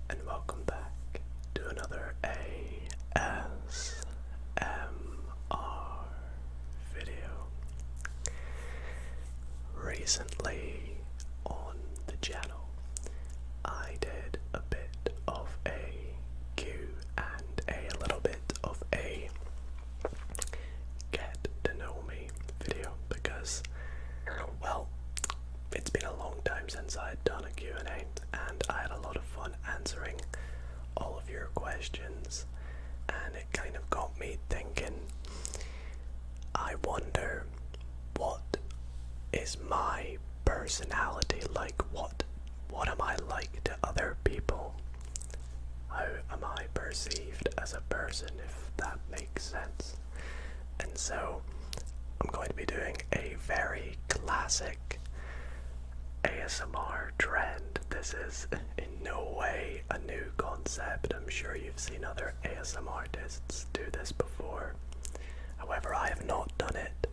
and welcome back to another ASMR video. Recently on the channel, I did a bit of a Q and a little bit of a get to know me video because, well, it's been a long time since I had done a Q&A, and I had a lot of fun answering all of your questions, and it kind of got me thinking, I wonder, what is my personality like? What am I like to other people? How am I perceived as a person, if that makes sense? And so I'm going to be doing a very classic ASMR trend. This is in no way a new concept. I'm sure you've seen other ASMR artists do this before. However, I have not done it,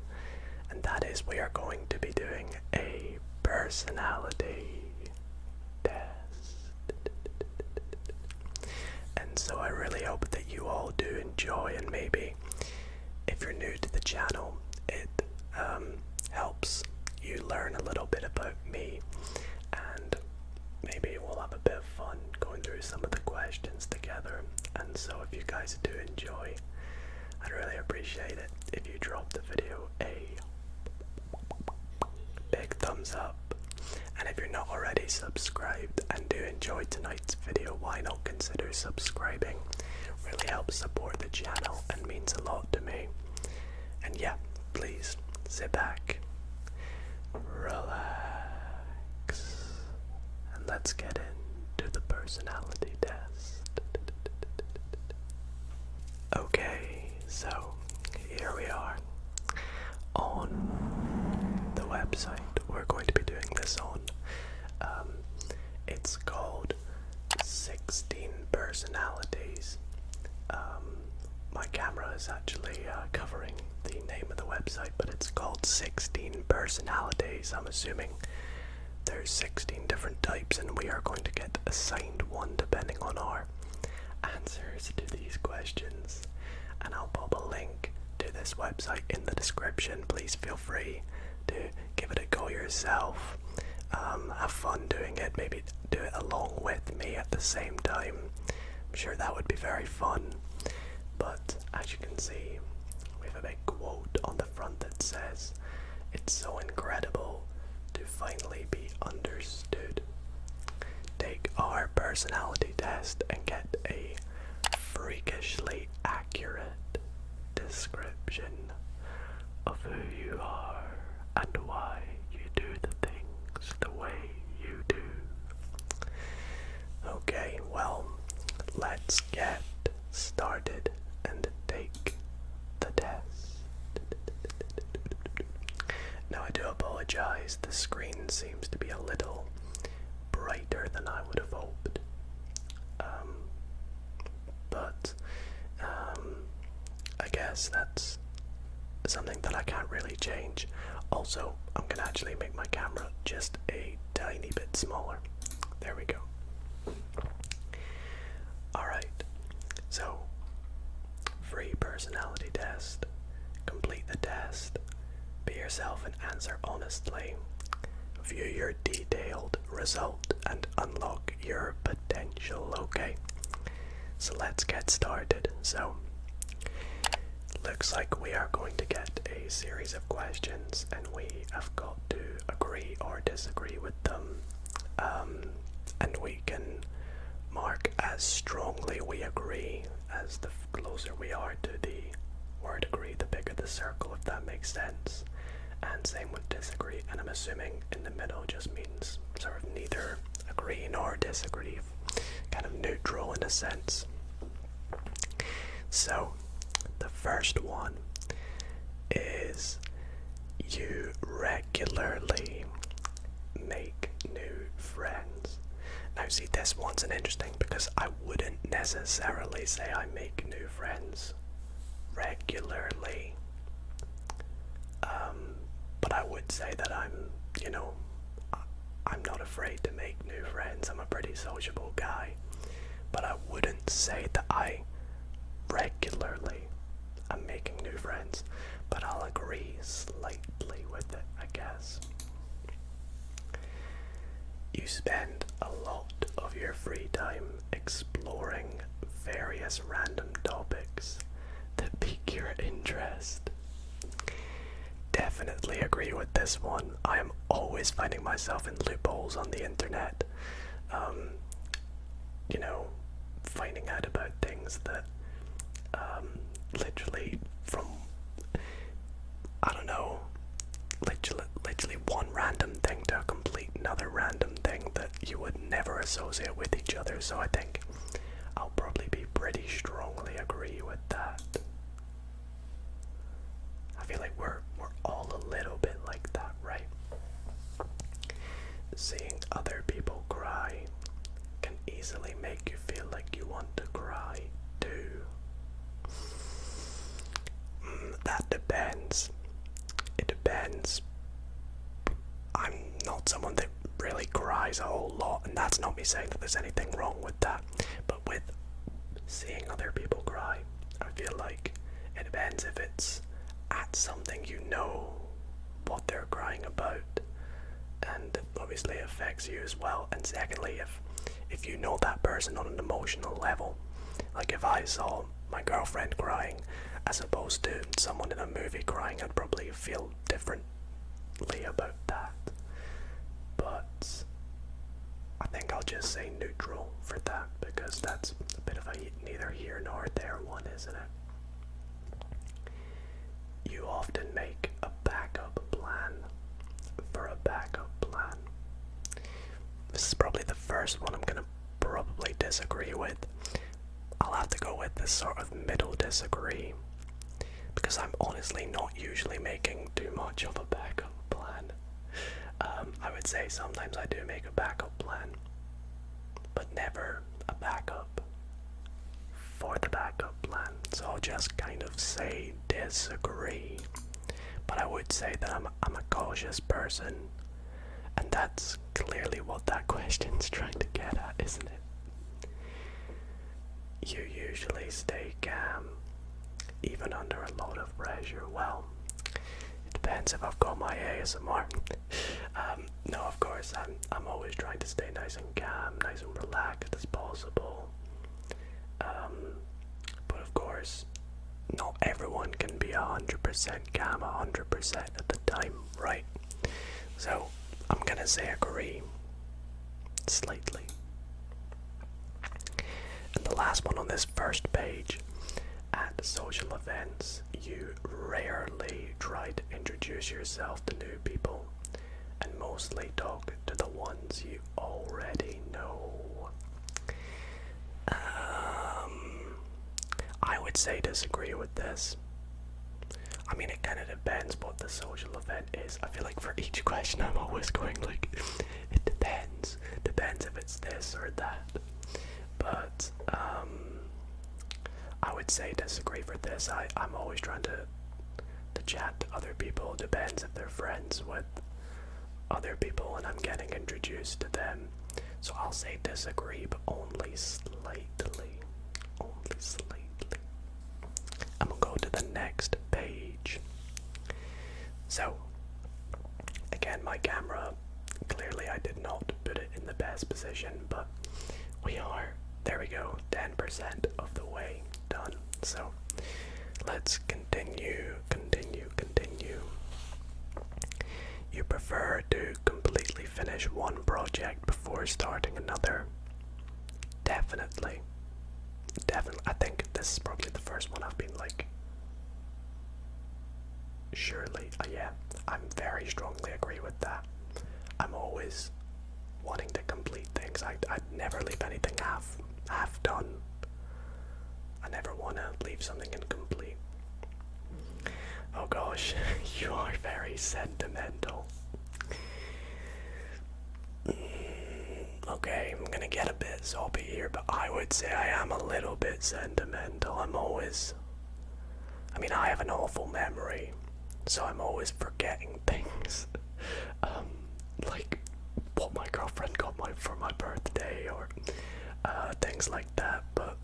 and that is we are going to be doing a personality test. And so I really hope that you all do enjoy, and maybe if you're new to the channel, it helps you learn a little bit about me, and maybe we'll have a bit of fun going through some of the questions together. And so if you guys do enjoy, I'd really appreciate it if you drop the video a big thumbs up, and if you're not already subscribed and do enjoy tonight's video, why not consider subscribing? Really helps support the channel and means a lot to me. And yeah, please sit back, relax, and let's get into the personality test. Okay, so here we are on the website we're going to be doing this on. It's called 16 Personalities. My camera is actually covering the name of the website, but it's called 16 Personalities. I'm assuming there's 16 different types, and we are going to get assigned one depending on our answers to these questions. And I'll pop a link to this website in the description. Please feel free to give it a go yourself. Have fun doing it, maybe do it along with me at the same time. I'm sure that would be very fun. But as you can see, we have a big quote on the front that says, "It's so incredible to finally be understood." Take our personality test and get a freakishly accurate description of who you are and why you do the things the way you do. Okay, well, let's get started and take the test. Now, I do apologize, the screen seems to be a little brighter than I would have hoped. But I guess that's something that I can't really change. Also, I'm gonna actually make my camera just a tiny bit smaller. There we go. Alright, so free personality test. Complete the test, be yourself and answer honestly. View your detailed result and unlock your potential. Okay, so let's get started. So looks like we are going to get a series of questions, and we have got to agree or disagree with them, and we can mark as strongly we agree. As the closer we are to the word agree, the bigger the circle, if that makes sense. And same with disagree, and I'm assuming in the middle just means sort of neither agree nor disagree, kind of neutral in a sense. So the first one is, you regularly make new friends. Now see, this one's an interesting, because I wouldn't necessarily say I make new friends regularly. But I would say that I'm not afraid to make new friends. I'm a pretty sociable guy. but I wouldn't say that I regularly am making new friends, but I'll agree slightly with it, I guess. You spend a lot of your free time exploring various random topics that pique your interest. Definitely agree with this one. I am always finding myself in loopholes on the internet. Finding out about things that literally from, I don't know, literally one random thing to a complete another random thing that you would never associate with each other. So I think I'll probably be pretty strongly agree with that. I feel like we're all a little bit like that, right? Seeing other people cry can easily make you feel like you want to cry too. That depends. It depends. I'm not someone that really cries a whole lot, and that's not me saying that there's anything wrong with that. But with seeing other people cry, I feel like it depends if it's at something you know what they're crying about, and obviously it affects you as well. And secondly, if you know that person on an emotional level, like if I saw my girlfriend crying as opposed to someone in a movie crying, I'd probably feel differently about that. But I think I'll just say neutral for that, because that's a bit of a neither here nor there one, isn't it? You often make a backup plan for a backup plan. This is probably the first one I'm gonna probably disagree with. I'll have to go with this sort of middle disagree, because I'm honestly not usually making too much of a backup plan. I would say sometimes I do make a backup plan, but never a backup for the backup plan. So I'll just kind of say disagree. But I would say that I'm a cautious person, and that's clearly what that question's trying to get at, isn't it? You usually stay calm, even under a lot of pressure. Well, it depends if I've got my ASMR. No, of course, I'm always trying to stay nice and calm, nice and relaxed as possible. But of course, not everyone can be 100% calm 100% at the time, right? So I'm gonna say agree slightly. And the last one on this first page: at social events, you rarely try to introduce yourself to new people and mostly talk to the ones you already know. I would say disagree with this. I mean, it kind of depends what the social event is. I feel like for each question I'm always going like, it depends. Depends if it's this or that. But I would say disagree for this. I'm always trying to chat to other people. Depends if they're friends with other people and I'm getting introduced to them. So I'll say disagree, but only slightly. Only slightly. I'm gonna go to the next page. So, again, my camera, clearly I did not put it in the best position, but we are, there we go, 10% of the way done. So, let's continue. You prefer to completely finish one project before starting another? Definitely. I think this is probably the first one I've been like, surely, yeah, I'm very strongly agree with that. I'm always wanting to complete things. I'd never leave anything half done. I never want to leave something incomplete. Oh gosh, you are very sentimental. Okay, I'm gonna get a bit soppy here, but I would say I am a little bit sentimental. I have an awful memory, so I'm always forgetting things. Like what my girlfriend got for my birthday, or things things like that, but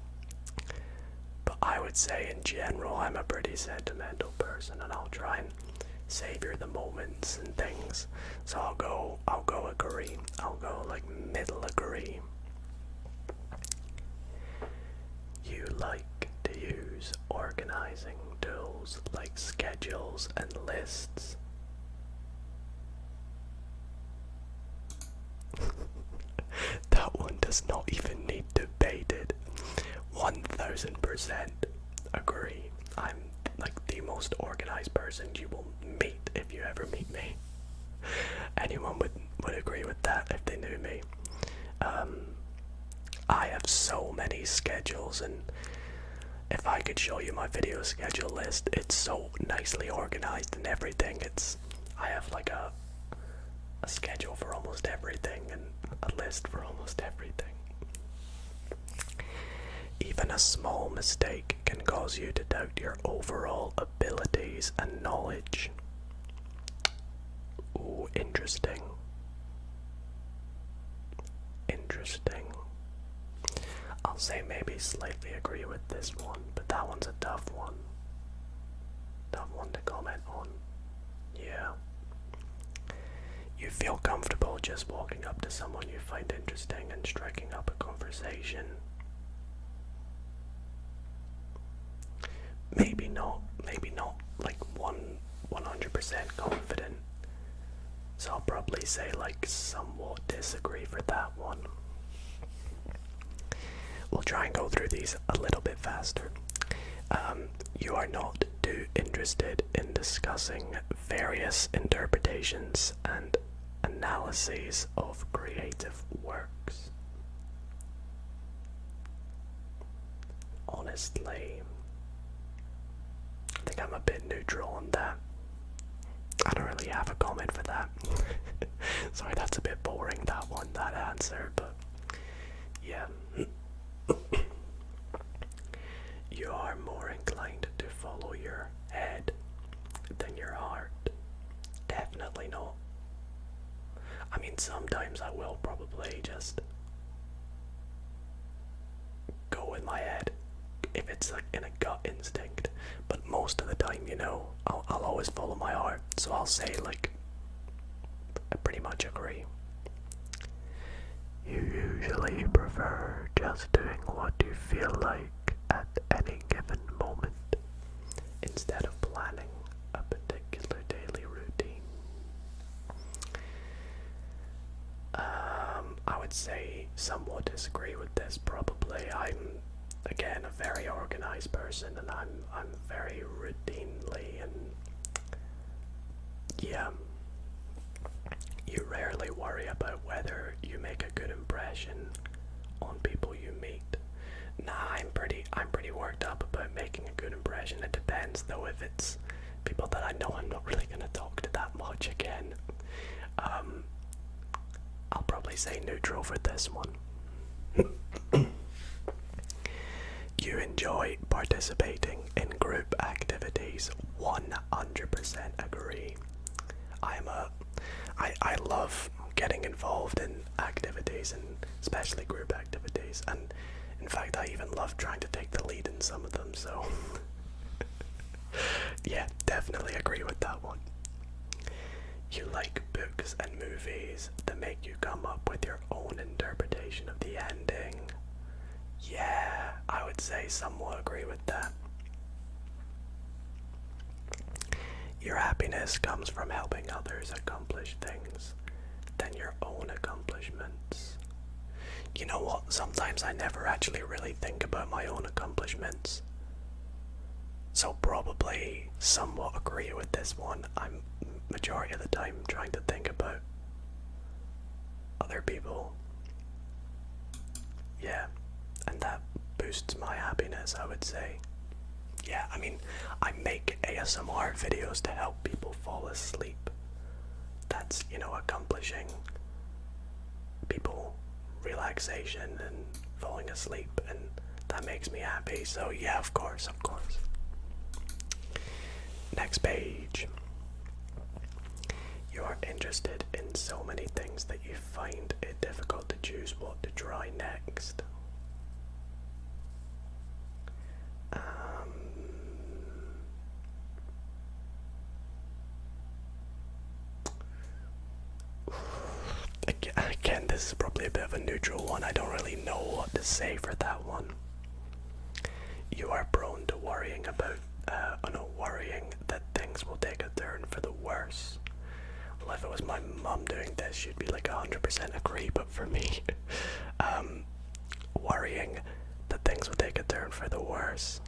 I would say in general I'm a pretty sentimental person, and I'll try and savor the moments and things. So I'll go agree. I'll go like middle agree. You like to use organizing tools like schedules and lists. That one does not even need debated. 1000% agree. I'm like the most organized person you will meet if you ever meet me. Anyone would agree with that if they knew me. I have so many schedules, and if I could show you my video schedule list, it's so nicely organized and everything. I have like a schedule for almost everything and a list for almost everything. Even a small mistake can cause you to doubt your overall abilities and knowledge. Ooh, interesting. Interesting. I'll say maybe slightly agree with this one, but that one's a tough one. Tough one to comment on. Yeah. You feel comfortable just walking up to someone you find interesting and striking up a conversation. Maybe not like 100% confident. So I'll probably say like somewhat disagree for that one. We'll try and go through these a little bit faster. You are not too interested in discussing various interpretations and analyses of creative works. Honestly, I think I'm a bit neutral on that. I don't really have a comment for that. Sorry, that's a bit boring, that answer, but yeah. You are more inclined to follow your head than your heart. Definitely not. I mean, sometimes I will probably just go with my head if it's like in a gut instinct, but most of the time, I'll always follow my heart. So I'll say like I pretty much agree. You usually prefer just doing what you feel like at any given moment instead of planning a particular daily routine. I would say somewhat disagree with this probably. I'm again a very organized person, and I'm very routinely, and yeah. You rarely worry about whether you make a good impression on people you meet. Nah, I'm pretty worked up about making a good impression. It depends though. If it's people that I know I'm not really gonna talk to that much again, I'll probably say neutral for this one. You enjoy participating in group activities. 100% agree. I love getting involved in activities, and especially group activities, and in fact I even love trying to take the lead in some of them, so yeah, definitely agree with that one. You like books and movies that make you come up with your own interpretation of the ending. Yeah, I would say somewhat agree with that. Your happiness comes from helping others accomplish things than your own accomplishments. You know what? Sometimes I never actually really think about my own accomplishments. So probably somewhat agree with this one. I'm majority of the time trying to think about other people. Yeah, and that boosts my happiness, I would say. Yeah, I mean, I make ASMR videos to help people fall asleep. That's, accomplishing people relaxation and falling asleep, and that makes me happy. So yeah, of course. Next page. You are interested in so many things that you find it difficult to choose what to try next. probably a bit of a neutral one. I don't really know what to say for that one. You are prone to worrying that things will take a turn for the worse. Well, if it was my mum doing this, she'd be like 100% agree, but for me, worrying that things will take a turn for the worse,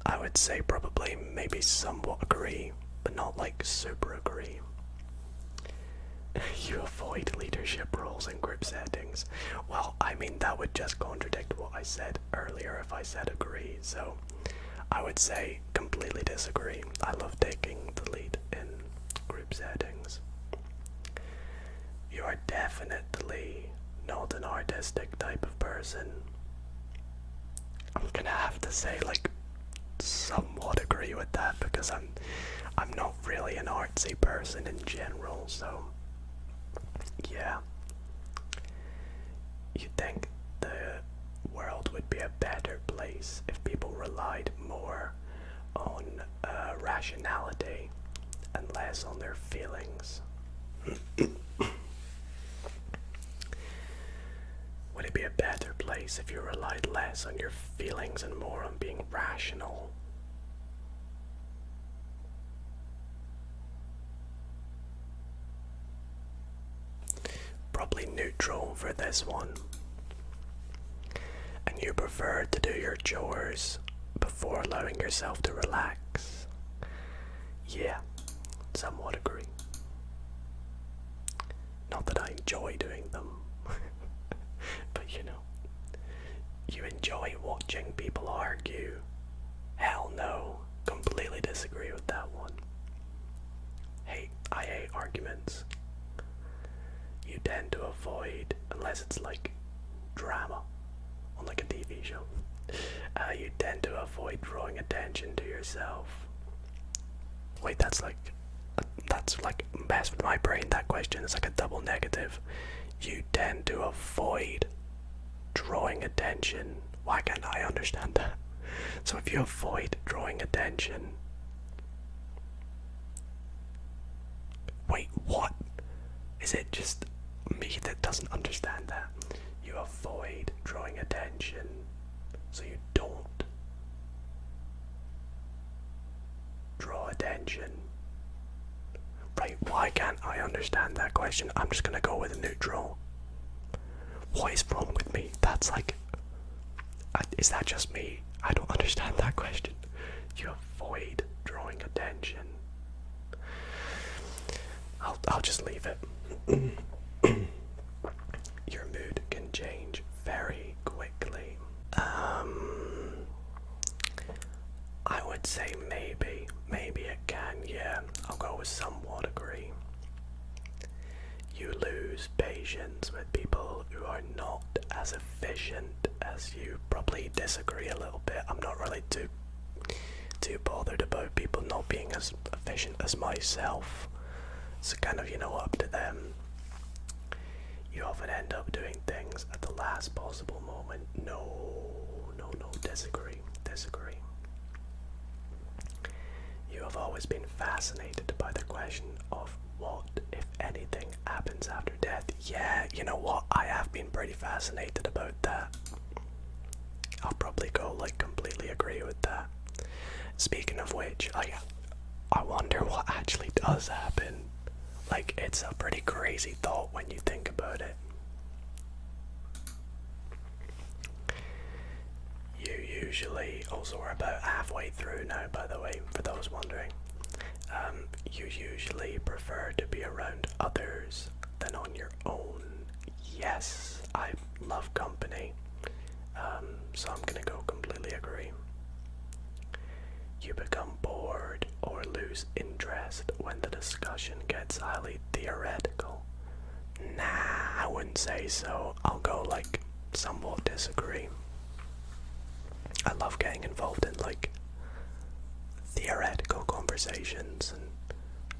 I would say probably maybe somewhat agree, but not like super agree. You avoid leadership roles in group settings. Well, I mean, that would just contradict what I said earlier if I said agree, so I would say completely disagree. I love taking the lead in group settings. You are definitely not an artistic type of person. I'm gonna have to say, like, somewhat agree with that, because I'm not really an artsy person in general, so yeah. You think the world would be a better place if people relied more on rationality and less on their feelings? Would it be a better place if you relied less on your feelings and more on being rational? Probably neutral for this one. And you prefer to do your chores before allowing yourself to relax? Yeah, somewhat agree. Not that I enjoy doing them, but you know, you enjoy watching people argue. Hell no, completely disagree with that one. I hate arguments. You tend to avoid, unless it's like drama on like a TV show, you tend to avoid drawing attention to yourself. Wait, that's like mess with my brain. That question is like a double negative. You tend to avoid drawing attention. Why can't I understand that? So if you avoid drawing attention, wait, what? Is it just me that doesn't understand that? You avoid drawing attention, so you don't draw attention. Right, why can't I understand that question? I'm just gonna go with a neutral. What is wrong with me? That's like, is that just me? I don't understand that question. You avoid drawing attention. I'll just leave it. Your mood can change very quickly. I would say maybe it can, yeah. I'll go with somewhat agree. You lose patience with people who are not as efficient as you. Probably disagree a little bit. I'm not really too bothered about people not being as efficient as myself. It's kind of, up to them. You often end up doing things at the last possible moment. No, disagree. You have always been fascinated by the question of what, if anything, happens after death. Yeah, you know what? I have been pretty fascinated about that. I'll probably go completely agree with that. Speaking of which, I wonder what actually does happen. It's a pretty crazy thought when you think about it. You usually, also we're about halfway through now, by the way, for those wondering. You usually prefer to be around others than on your own. Yes, I love company, so I'm gonna go completely agree. You become bored or lose interest when the discussion gets highly theoretical. Nah, I wouldn't say so. I'll go somewhat disagree. I love getting involved in theoretical conversations and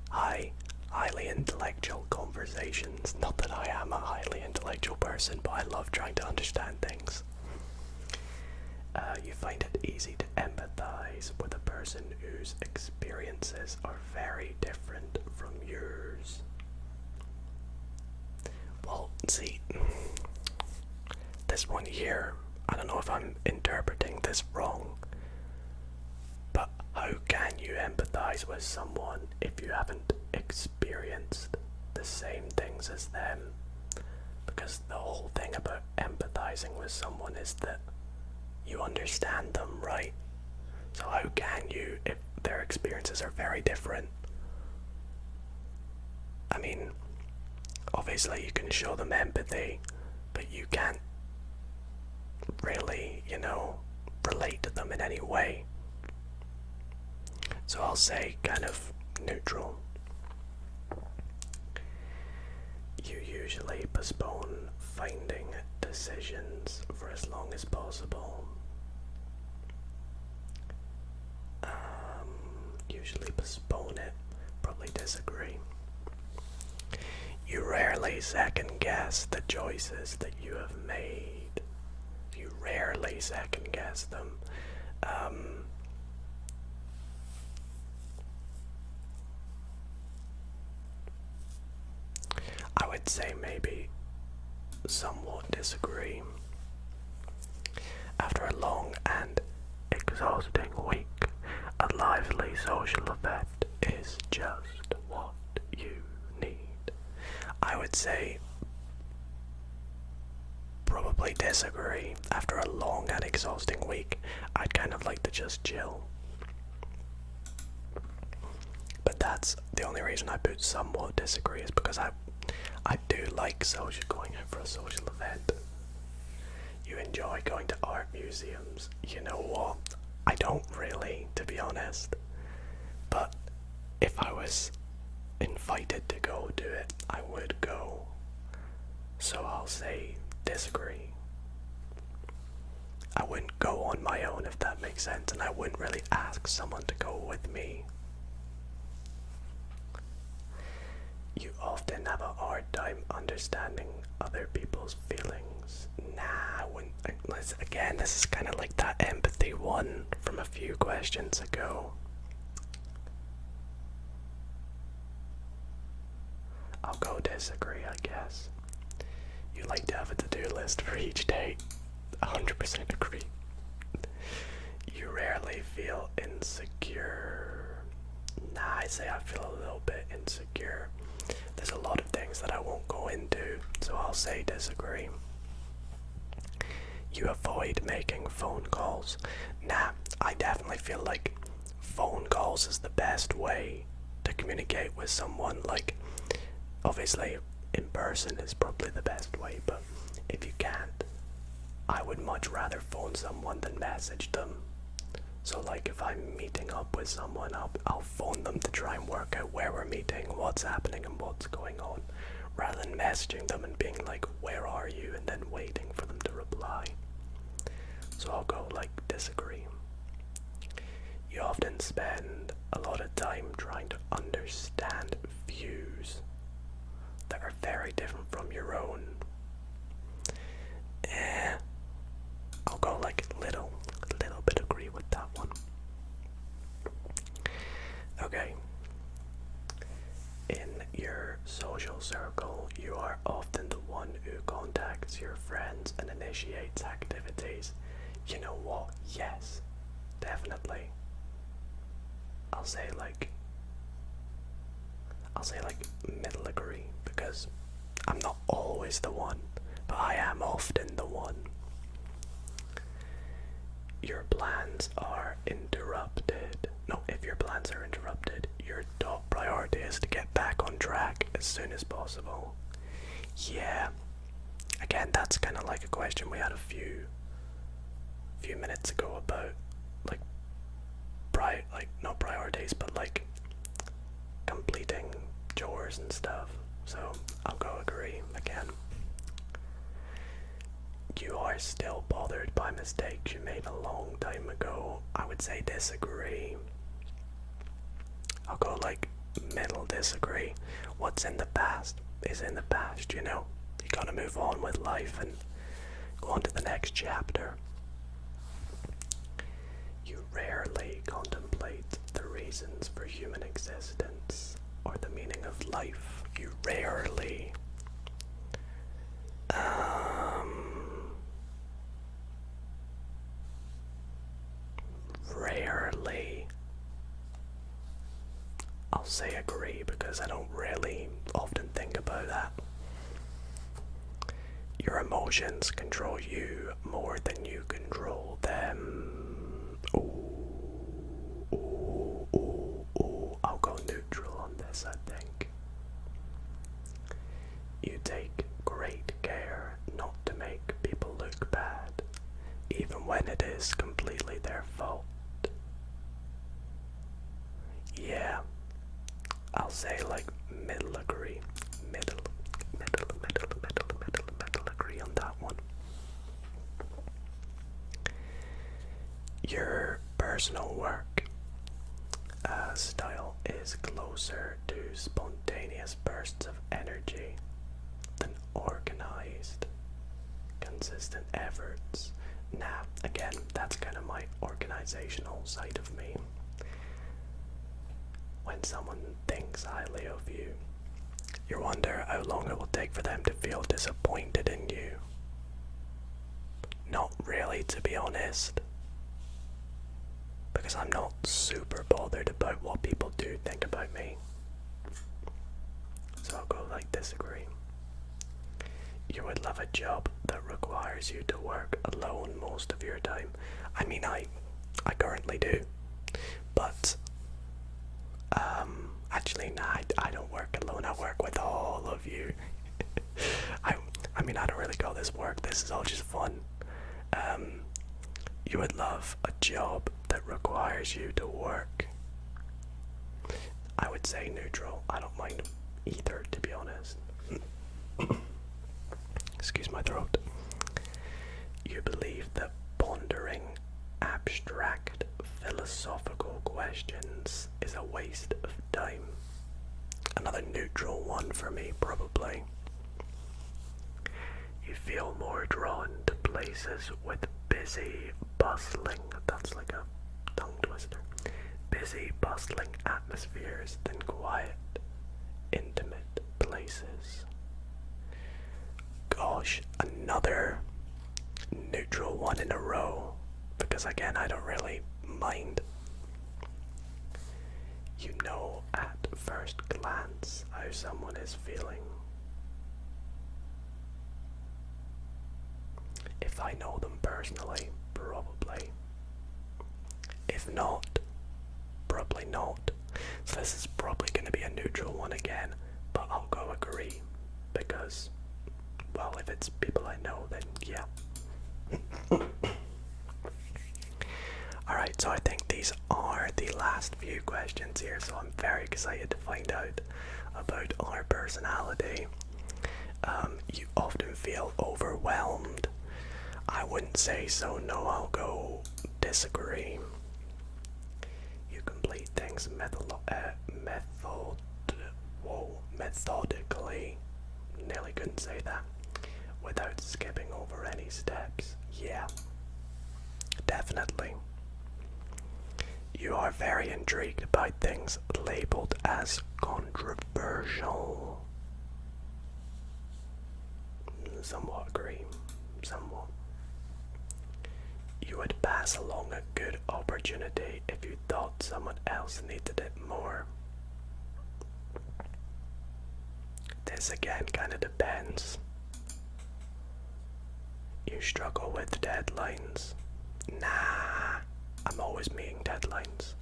highly intellectual conversations. Not that I am a highly intellectual person, but I love trying to understand things. You find it easy to empathize with a person whose experiences are very different from yours. Well, see, this one here, I don't know if I'm interpreting this wrong, but how can you empathize with someone if you haven't experienced the same things as them? Because the whole thing about empathizing with someone is that you understand them, right? So how can you if their experiences are very different? I mean, obviously you can show them empathy, but you can't really, relate to them in any way. So I'll say kind of neutral. You usually postpone finding decisions for as long as possible. Usually postpone it. Probably disagree. You rarely second guess the choices that you have made. You rarely second guess them. I would say maybe somewhat disagree. After a long and exhausting week, a lively social event is just what you need. I would say probably disagree. After a long and exhausting week, I'd kind of like to just chill. But that's the only reason I put somewhat disagree, is because I do like going out for a social event. You enjoy going to art museums. You know what? I don't really, to be honest. But if I was invited to go do it, I would go. So I'll say disagree. I wouldn't go on my own, if that makes sense, and I wouldn't really ask someone to go with me. You often have a hard time understanding other people's feelings. Nah, I wouldn't. Again, this is kind of like that empathy one from a few questions ago. I'll go disagree, I guess. You like to have a to-do list for each day. 100% agree. You rarely feel insecure. Nah, I say I feel a little bit insecure. There's a lot of things that I won't go into, so I'll say disagree. You avoid making phone calls. Nah, I definitely feel like phone calls is the best way to communicate with someone. Like, obviously, in person is probably the best way, but if you can't, I would much rather phone someone than message them. So like if I'm meeting up with someone, I'll phone them to try and work out where we're meeting, what's happening and what's going on, rather than messaging them and being like, where are you, and then waiting for them to reply. So I'll go like disagree. You often spend a lot of time trying to understand views that are very different from your own. I'll go like a little bit agree with that one. Okay. In your social circle, you are often the one who contacts your friends and initiates activities. You know what? Yes, definitely. I'll say like middle agree, because I'm not always the one, but I am often the one. Your plans are interrupted. No, if your plans are interrupted, your top priority is to get back on track as soon as possible. Yeah. Again, that's kind of like a question we had a few minutes ago about not priorities, but like completing chores and stuff. So I'll go agree again. You are still bothered by mistakes you made a long time ago. I would say disagree. I'll go like middle disagree. What's in the past is in the past, you know. You gotta move on with life and go on to the next chapter. You rarely contemplate the reasons for human existence or the meaning of life. You rarely Rarely. I'll say agree because I don't really often think about that. Your emotions control you more than you control them. Ooh. I'll go neutral on this, I think. You take great care not to make people look bad, even when it is completely their fault. Yeah, I'll say like middle agree. Middle agree on that one. Your personal work style is closer to spontaneous bursts of energy than organized, consistent efforts. Nah, again, that's kind of my organizational side of me. When someone thinks highly of you, you wonder how long it will take for them to feel disappointed in you. Not really, to be honest. Because I'm not super bothered about what people do think about me. So I'll go like disagree. You would love a job that requires you to work alone most of your time. I mean, I currently do. But, actually, nah, I don't work alone. I work with all of you. I mean, I don't really call this work. This is all just fun. You would love a job that requires you to work. I would say neutral. I don't mind either, to be honest. Excuse my throat. You believe that pondering abstract philosophical questions is a waste of time. Another neutral one for me, probably. You feel more drawn to places with busy, bustling, that's like a tongue twister, busy, bustling atmospheres than quiet, intimate places. Gosh, another neutral one in a row, because again, I don't really mind. You know at first glance how someone is feeling. If I know them personally, probably. If not, probably not. So this is probably going to be a neutral one again, but I'll go agree, because, well, if it's people I know, then yeah. Alright, so I think these are the last few questions here, so I'm very excited to find out about our personality. You often feel overwhelmed. I wouldn't say so, no, I'll go disagree. You complete things methodically, nearly couldn't say that, without skipping over any steps. Yeah, definitely. You are very intrigued by things labeled as controversial. Somewhat agree, somewhat. You would pass along a good opportunity if you thought someone else needed it more. This again kind of depends. You struggle with deadlines. Nah, I'm always meeting deadlines.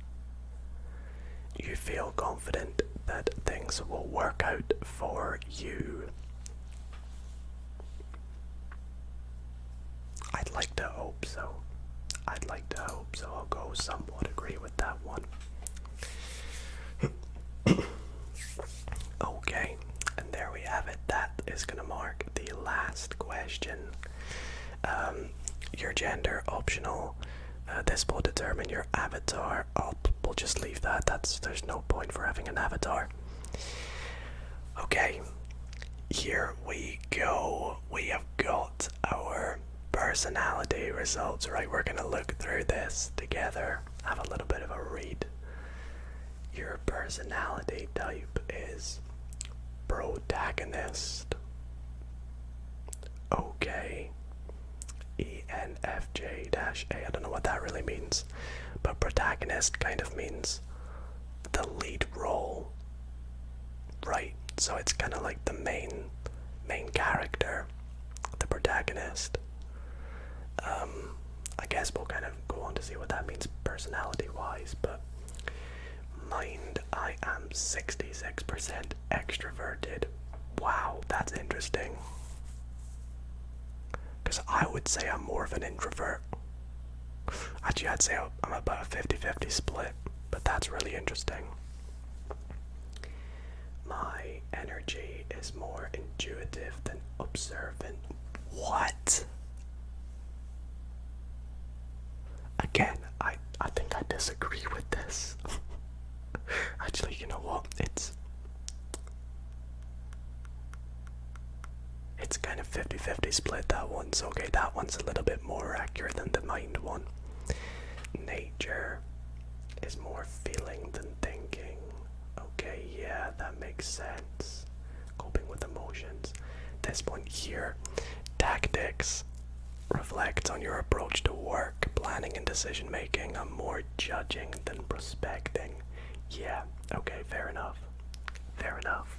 You feel confident that things will work out for you. I'd like to hope so. I'll go somewhat agree with that one. Okay, and there we have it. That is going to mark the last question. Your gender optional. This will determine your avatar. We'll just leave that. There's no point for having an avatar. Okay, here we go. We have got our personality results, right? We're gonna look through this together, have a little bit of a read. Your personality type is protagonist. Okay. ENFJ-A. I don't know what that really means, but protagonist kind of means the lead role, right? So it's kind of like the main character, the protagonist. I guess we'll kind of go on to see what that means personality-wise, but mind, I am 66% extroverted. Wow, that's interesting. Because I would say I'm more of an introvert. Actually, I'd say I'm about a 50-50 split, but that's really interesting. My energy is more intuitive than observant. What? Again, I think I disagree with this. Actually, you know what? It's kind of 50-50 split, that one. So okay, that one's a little bit more accurate than the mind one. Nature is more feeling than thinking. Okay, yeah, that makes sense. Coping with emotions. This point here, tactics reflects on your approach to work, planning, and decision making. I'm more judging than prospecting. Yeah, okay, fair enough. Fair enough.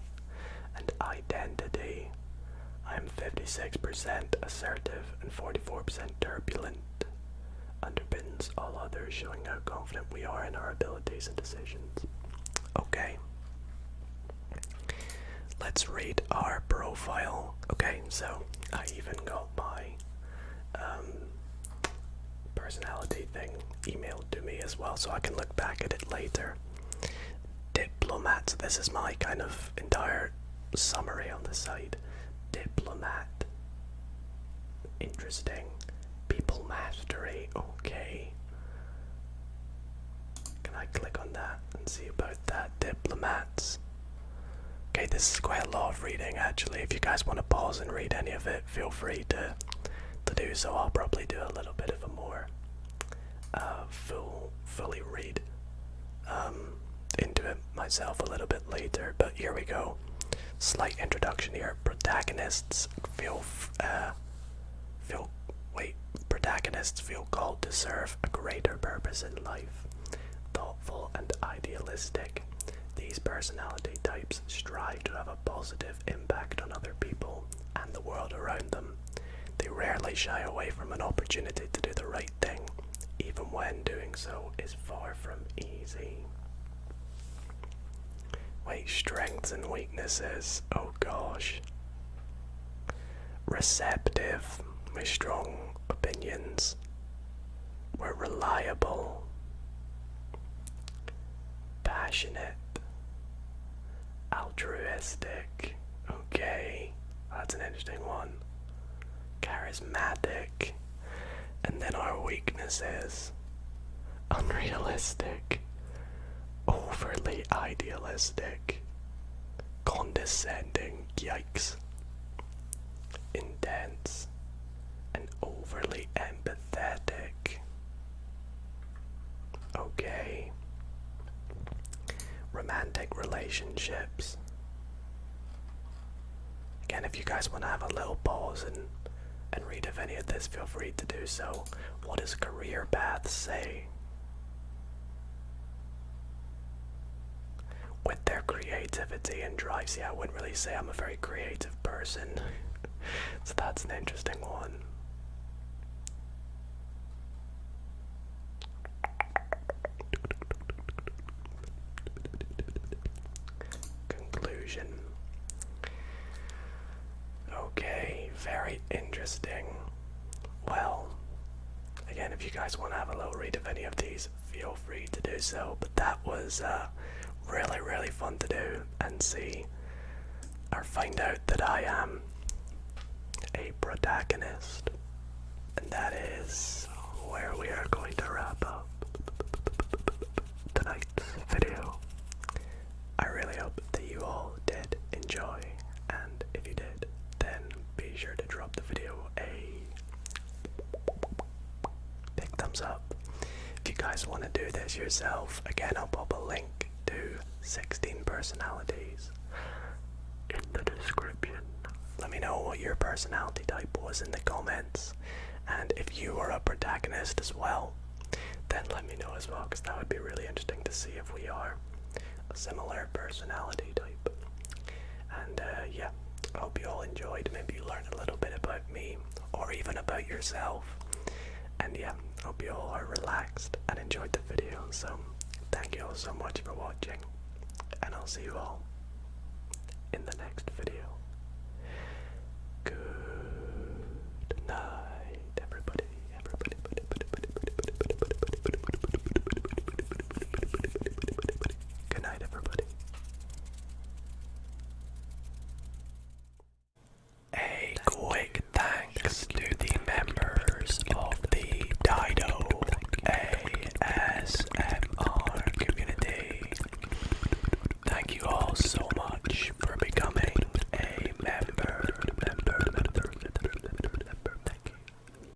And identity. I'm 56% assertive and 44% turbulent. Underpins all others, showing how confident we are in our abilities and decisions. Okay. Let's read our profile. Okay, so I even got my personality thing emailed to me as well, so I can look back at it later. Diplomat. So this is my kind of entire summary on the site. Diplomat. Interesting. People mastery. Okay. Can I click on that and see about that? Diplomats. Okay, this is quite a lot of reading actually. If you guys want to pause and read any of it, feel free to do so. I'll probably do a little bit of a more fully read into it myself a little bit later, but here we go. Slight introduction here. Protagonists feel called to serve a greater purpose in life. Thoughtful and idealistic, these personality types strive to have a positive impact on other people and the world around them. They rarely shy away from an opportunity to do the right thing, even when doing so is far from easy. Wait, strengths and weaknesses. Oh gosh. Receptive, with strong opinions. We're reliable. Passionate. Altruistic. Okay, that's an interesting one. Charismatic. And then our weaknesses. Unrealistic. Overly idealistic. Condescending. Yikes. Intense. And overly empathetic. Okay. Romantic relationships. Again, if you guys want to have a little pause and read if any of this, feel free to do so. What does career paths say? With their creativity and drive. See, I wouldn't really say I'm a very creative person. So that's an interesting one. Conclusion. Okay, very interesting. Well, again, if you guys want to have a little read of any of these, feel free to do so. But that was really, really fun to do and see or find out that I am a protagonist. And that is where we are going to wrap up tonight's video. I really hope that you all did enjoy, and if you did, then be sure to drop the video a big thumbs up. If you guys want to do this yourself, again, I'll pop a link to 16 personalities in the description let me know what your personality type was in the comments, and if you are a protagonist as well, then let me know as well, because that would be really interesting to see if we are a similar personality type. And yeah, I hope you all enjoyed. Maybe you learned a little bit about me, or even about yourself. And yeah, hope you all are relaxed and enjoyed the video. So thank you all so much for watching, and I'll see you all in the next